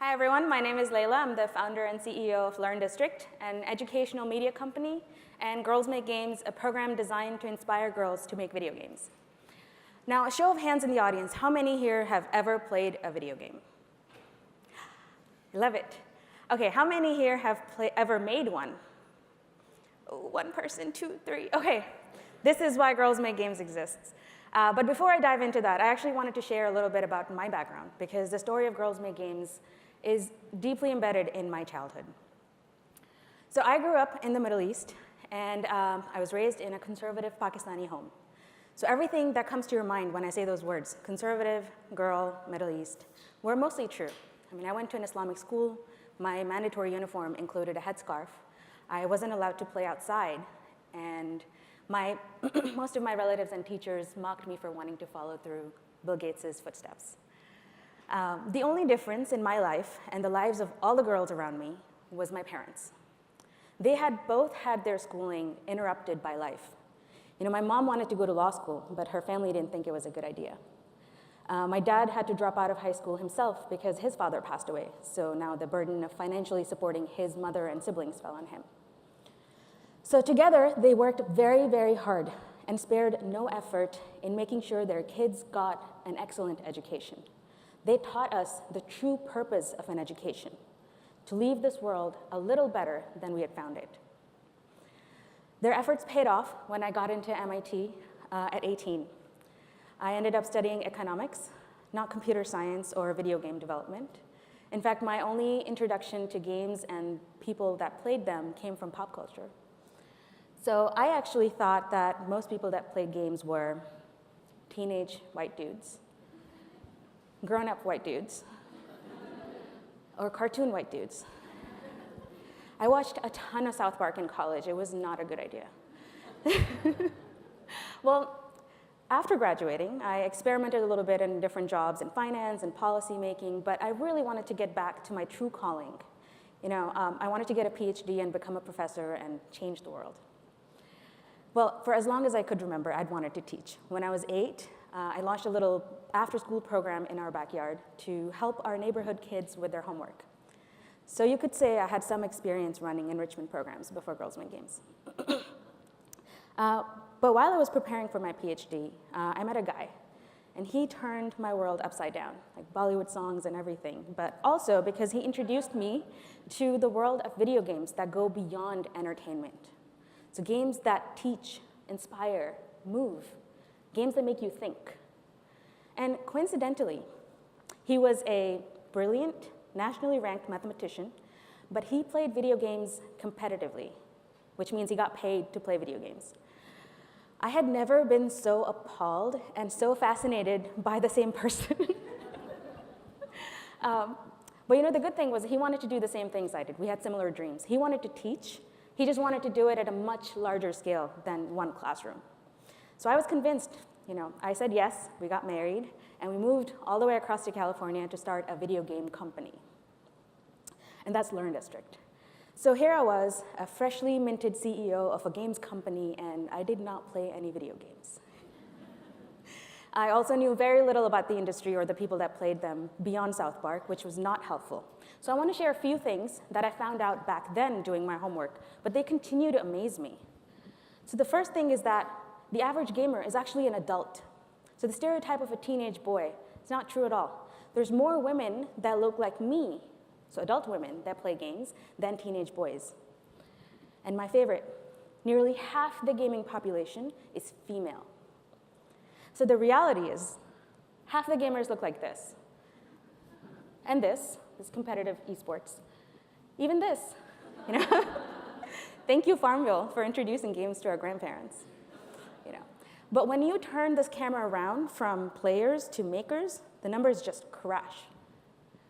Hi everyone, my name is Laila. I'm the founder and CEO of LearnDistrict, an educational media company, and Girls Make Games, a program designed to inspire girls to make video games. Now, a show of hands in the audience, how many here have ever played a video game? I love it. Okay, how many here have ever made one? Oh, one person, two, three. Okay, this is why Girls Make Games exists. But before I dive into that, I actually wanted to share a little bit about my background, because the story of Girls Make Games is deeply embedded in my childhood. So I grew up in the Middle East, and I was raised in a conservative Pakistani home. So everything that comes to your mind when I say those words, conservative, girl, Middle East, were mostly true. I mean, I went to an Islamic school. My mandatory uniform included a headscarf. I wasn't allowed to play outside, and most of my relatives and teachers mocked me for wanting to follow through Bill Gates' footsteps. The only difference in my life and the lives of all the girls around me was my parents. They had both had their schooling interrupted by life. You know, my mom wanted to go to law school, but her family didn't think it was a good idea. My dad had to drop out of high school himself because his father passed away, so now the burden of financially supporting his mother and siblings fell on him. So together, they worked very, very hard and spared no effort in making sure their kids got an excellent education. They taught us the true purpose of an education, to leave this world a little better than we had found it. Their efforts paid off when I got into MIT at 18. I ended up studying economics, not computer science or video game development. In fact, my only introduction to games and people that played them came from pop culture. So I actually thought that most people that played games were teenage white dudes, grown-up white dudes, or cartoon white dudes. I watched a ton of South Park in college. It was not a good idea. Well, after graduating, I experimented a little bit in different jobs in finance and policy making, but I really wanted to get back to my true calling. You know, I wanted to get a PhD and become a professor and change the world. Well, for as long as I could remember, I'd wanted to teach. When I was 8, I launched a little after-school program in our backyard to help our neighborhood kids with their homework. So you could say I had some experience running enrichment programs before Girls Make Games. But while I was preparing for my PhD, I met a guy, and he turned my world upside down, like Bollywood songs and everything, but also because he introduced me to the world of video games that go beyond entertainment. So games that teach, inspire, move, games that make you think. And coincidentally, he was a brilliant, nationally ranked mathematician, but he played video games competitively, which means he got paid to play video games. I had never been so appalled and so fascinated by the same person. But you know, the good thing was he wanted to do the same things I did. We had similar dreams. He wanted to teach. He just wanted to do it at a much larger scale than one classroom. So I was convinced. You know, I said yes, we got married, and we moved all the way across to California to start a video game company. And that's LearnDistrict. So here I was, a freshly minted CEO of a games company, and I did not play any video games. I also knew very little about the industry or the people that played them beyond South Park, which was not helpful. So I want to share a few things that I found out back then doing my homework, but they continue to amaze me. So the first thing is that the average gamer is actually an adult. So the stereotype of a teenage boy is not true at all. There's more women that look like me, so adult women that play games, than teenage boys. And my favorite, nearly half the gaming population is female. So the reality is, half the gamers look like this. And this competitive esports. Even this, you know? Thank you, Farmville, for introducing games to our grandparents. You know. But when you turn this camera around from players to makers, the numbers just crash.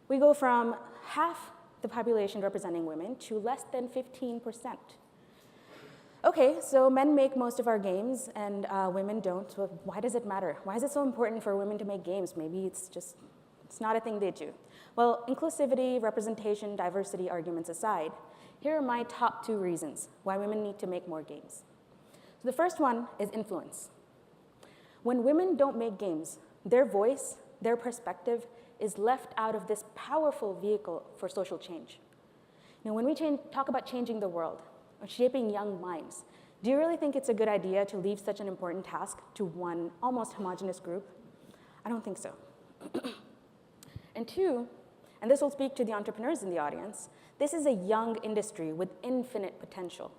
We go from half the population representing women to less than 15%. Okay, so men make most of our games and women don't, so why does it matter? Why is it so important for women to make games? Maybe it's not a thing they do. Well, inclusivity, representation, diversity arguments aside, here are my top 2 reasons why women need to make more games. So the first one is influence. When women don't make games, their voice, their perspective is left out of this powerful vehicle for social change. When we talk about changing the world or shaping young minds, do you really think it's a good idea to leave such an important task to one almost homogeneous group? I don't think so. And two, and this will speak to the entrepreneurs in the audience, this is a young industry with infinite potential.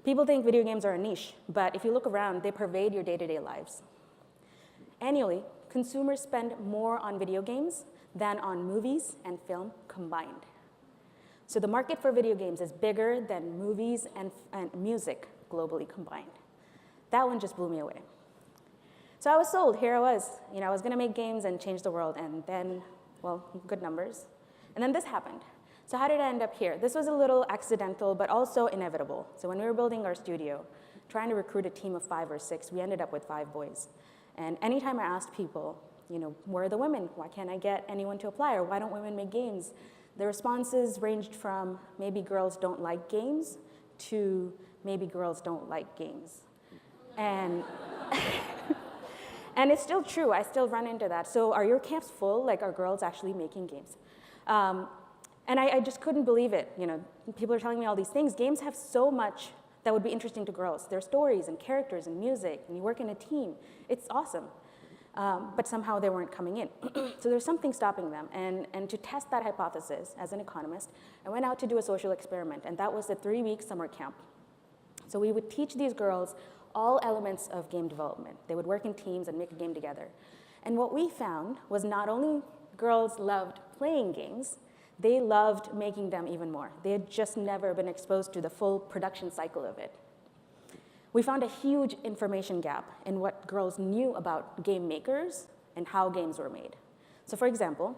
People think video games are a niche, but if you look around, they pervade your day-to-day lives. Annually, consumers spend more on video games than on movies and film combined. So the market for video games is bigger than movies and music globally combined. That one just blew me away. So I was sold. Here I was. I was going to make games and change the world, and then, well, good numbers. And then this happened. So how did I end up here? This was a little accidental, but also inevitable. So when we were building our studio, trying to recruit a team of 5 or 6, we ended up with 5 boys. And anytime I asked people, where are the women? Why can't I get anyone to apply? Or why don't women make games? The responses ranged from maybe girls don't like games to maybe girls don't like games. And, and it's still true. I still run into that. So are your camps full? Like, are girls actually making games? And I just couldn't believe it. People are telling me all these things. Games have so much that would be interesting to girls. There are stories and characters and music, and you work in a team. It's awesome. But somehow they weren't coming in. So there's something stopping them. And to test that hypothesis as an economist, I went out to do a social experiment, and that was a 3-week summer camp. So we would teach these girls all elements of game development. They would work in teams and make a game together. And what we found was not only girls loved playing games, they loved making them even more. They had just never been exposed to the full production cycle of it. We found a huge information gap in what girls knew about game makers and how games were made. So for example,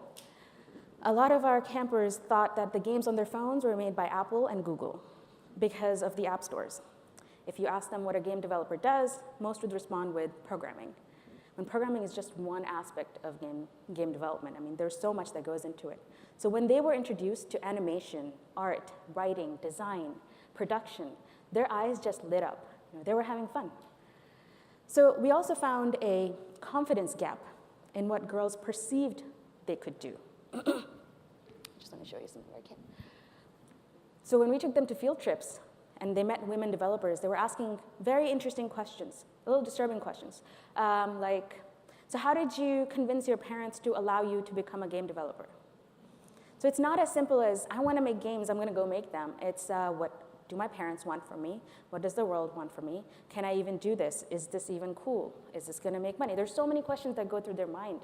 a lot of our campers thought that the games on their phones were made by Apple and Google because of the app stores. If you ask them what a game developer does, most would respond with programming. When programming is just one aspect of game development. There's so much that goes into it. So when they were introduced to animation, art, writing, design, production, their eyes just lit up. They were having fun. So we also found a confidence gap in what girls perceived they could do. Just let me show you something I can. So when we took them to field trips and they met women developers, they were asking very interesting questions, a little disturbing questions, like, so how did you convince your parents to allow you to become a game developer? So it's not as simple as, I want to make games, I'm going to go make them. It's what do my parents want from me? What does the world want from me? Can I even do this? Is this even cool? Is this going to make money? There's so many questions that go through their mind.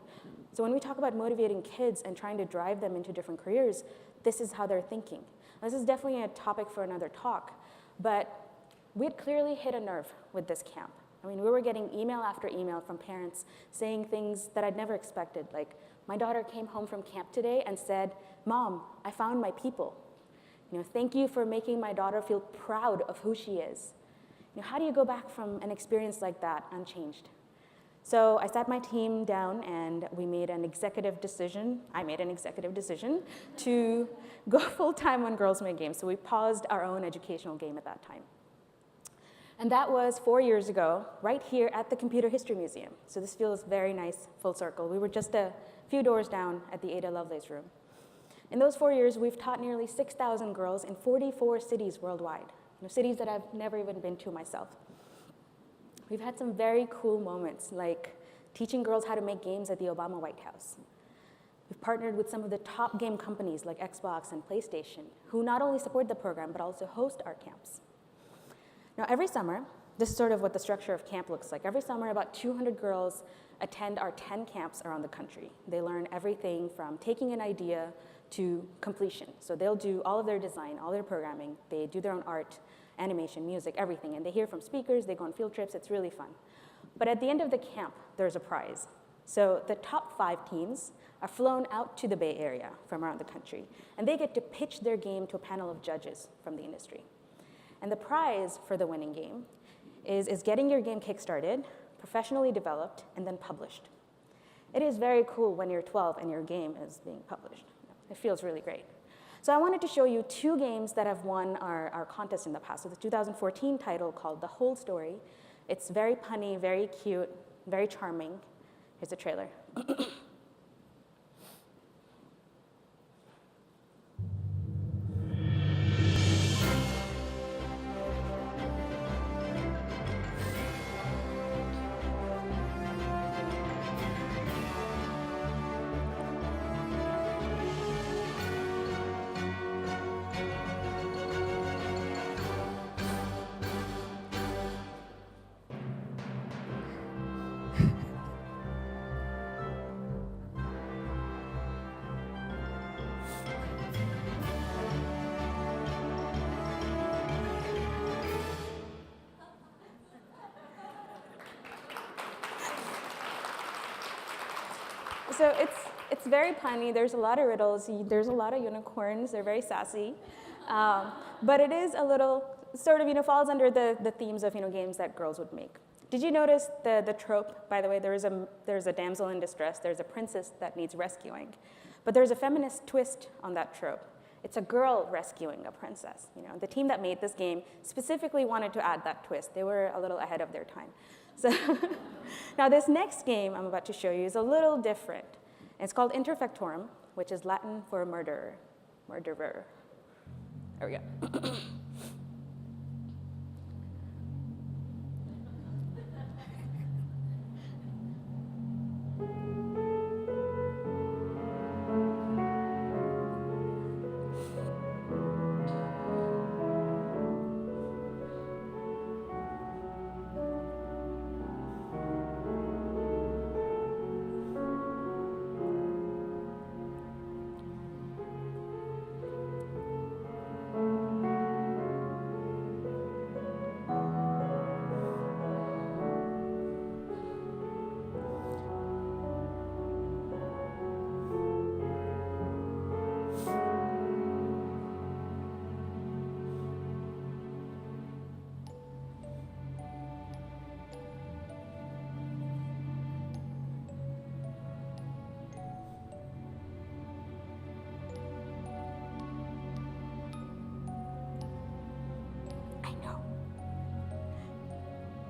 So when we talk about motivating kids and trying to drive them into different careers, this is how they're thinking. This is definitely a topic for another talk, but we had clearly hit a nerve with this camp. We were getting email after email from parents saying things that I'd never expected, like, my daughter came home from camp today and said, Mom, I found my people. Thank you for making my daughter feel proud of who she is. How do you go back from an experience like that unchanged? So I sat my team down and we made an executive decision. I made an executive decision to go full-time on Girls Make Games. So we paused our own educational game at that time. And that was 4 years ago, right here at the Computer History Museum. So this feels very nice, full circle. We were just a few doors down at the Ada Lovelace room. In those 4 years, we've taught nearly 6,000 girls in 44 cities worldwide, cities that I've never even been to myself. We've had some very cool moments, like teaching girls how to make games at the Obama White House. We've partnered with some of the top game companies like Xbox and PlayStation, who not only support the program, but also host our camps. Now, every summer, this is sort of what the structure of camp looks like. Every summer, about 200 girls attend our 10 camps around the country. They learn everything from taking an idea to completion. So they'll do all of their design, all their programming. They do their own art, animation, music, everything. And they hear from speakers. They go on field trips. It's really fun. But at the end of the camp, there's a prize. So the top 5 teams are flown out to the Bay Area from around the country. And they get to pitch their game to a panel of judges from the industry. And the prize for the winning game is getting your game kickstarted, professionally developed, and then published. It is very cool when you're 12 and your game is being published. It feels really great. So I wanted to show you 2 games that have won our contest in the past. So the 2014 title called The Whole Story. It's very punny, very cute, very charming. Here's the trailer. So it's very punny. There's a lot of riddles. There's a lot of unicorns. They're very sassy. But it is a little sort of, falls under the themes of, games that girls would make. Did you notice the trope, by the way? There's a damsel in distress. There's a princess that needs rescuing. But there's a feminist twist on that trope. It's a girl rescuing a princess. The team that made this game specifically wanted to add that twist. They were a little ahead of their time. So now this next game I'm about to show you is a little different. It's called Interfectorum, which is Latin for murderer. Murderer. There we go.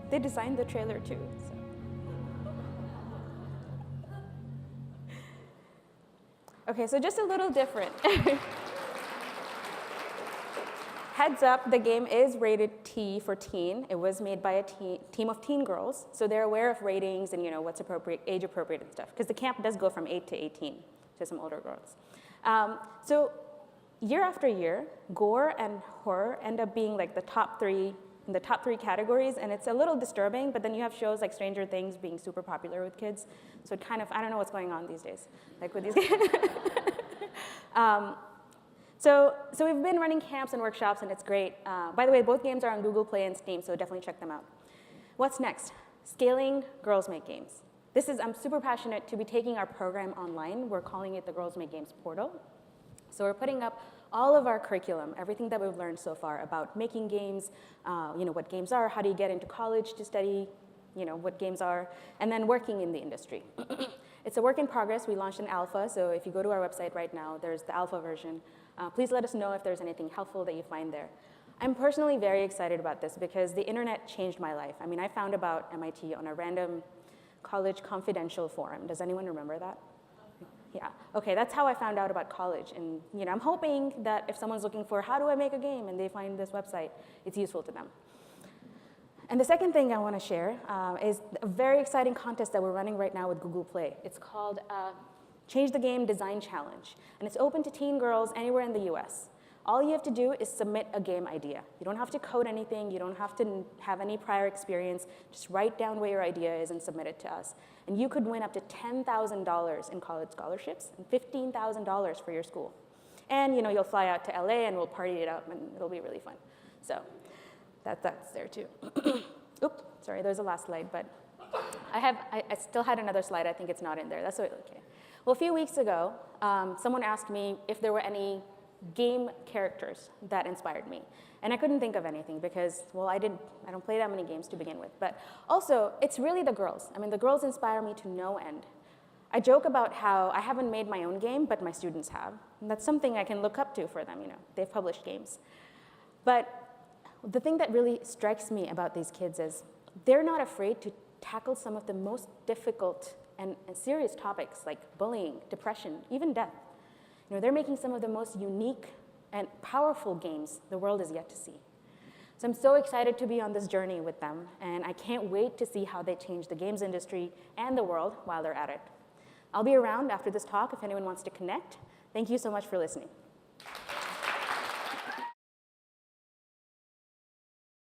They designed the trailer too. So. Okay, so just a little different. Heads up, the game is rated T for teen. It was made by a team of teen girls, so they're aware of ratings and what's appropriate, age appropriate and stuff, because the camp does go from 8 to 18 to some older girls. So year after year, gore and horror end up being like the top three categories, and it's a little disturbing, but then you have shows like Stranger Things being super popular with kids, so it kind of, I don't know what's going on these days, like with these So we've been running camps and workshops, and it's great. By the way, both games are on Google Play and Steam, so definitely check them out. What's next? Scaling Girls Make Games. I'm super passionate to be taking our program online. We're calling it the Girls Make Games portal. So we're putting up all of our curriculum, everything that we've learned so far about making games, what games are, how do you get into college to study, what games are, and then working in the industry. It's a work in progress. We launched an alpha, so if you go to our website right now, there's the alpha version. Please let us know if there's anything helpful that you find there. I'm personally very excited about this because the internet changed my life. I mean, I found about MIT on a random college confidential forum. Does anyone remember that? Yeah, okay, that's how I found out about college. And I'm hoping that if someone's looking for how do I make a game and they find this website, it's useful to them. And the second thing I want to share is a very exciting contest that we're running right now with Google Play. It's called Change the Game Design Challenge. And it's open to teen girls anywhere in the US. All you have to do is submit a game idea. You don't have to code anything. You don't have to have any prior experience. Just write down what your idea is and submit it to us. And you could win up to $10,000 in college scholarships and $15,000 for your school. And you'll fly out to LA and we'll party it up and it'll be really fun. So that's there too. Oops, sorry, there's a last slide, but I still had another slide. I think it's not in there. That's okay. Well, a few weeks ago, someone asked me if there were any game characters that inspired me. And I couldn't think of anything because, well, I don't play that many games to begin with. But also, it's really the girls. I mean, the girls inspire me to no end. I joke about how I haven't made my own game, but my students have. And that's something I can look up to for them, They've published games. But the thing that really strikes me about these kids is they're not afraid to tackle some of the most difficult and serious topics like bullying, depression, even death. They're making some of the most unique and powerful games the world is yet to see. So I'm so excited to be on this journey with them, and I can't wait to see how they change the games industry and the world while they're at it. I'll be around after this talk if anyone wants to connect. Thank you so much for listening.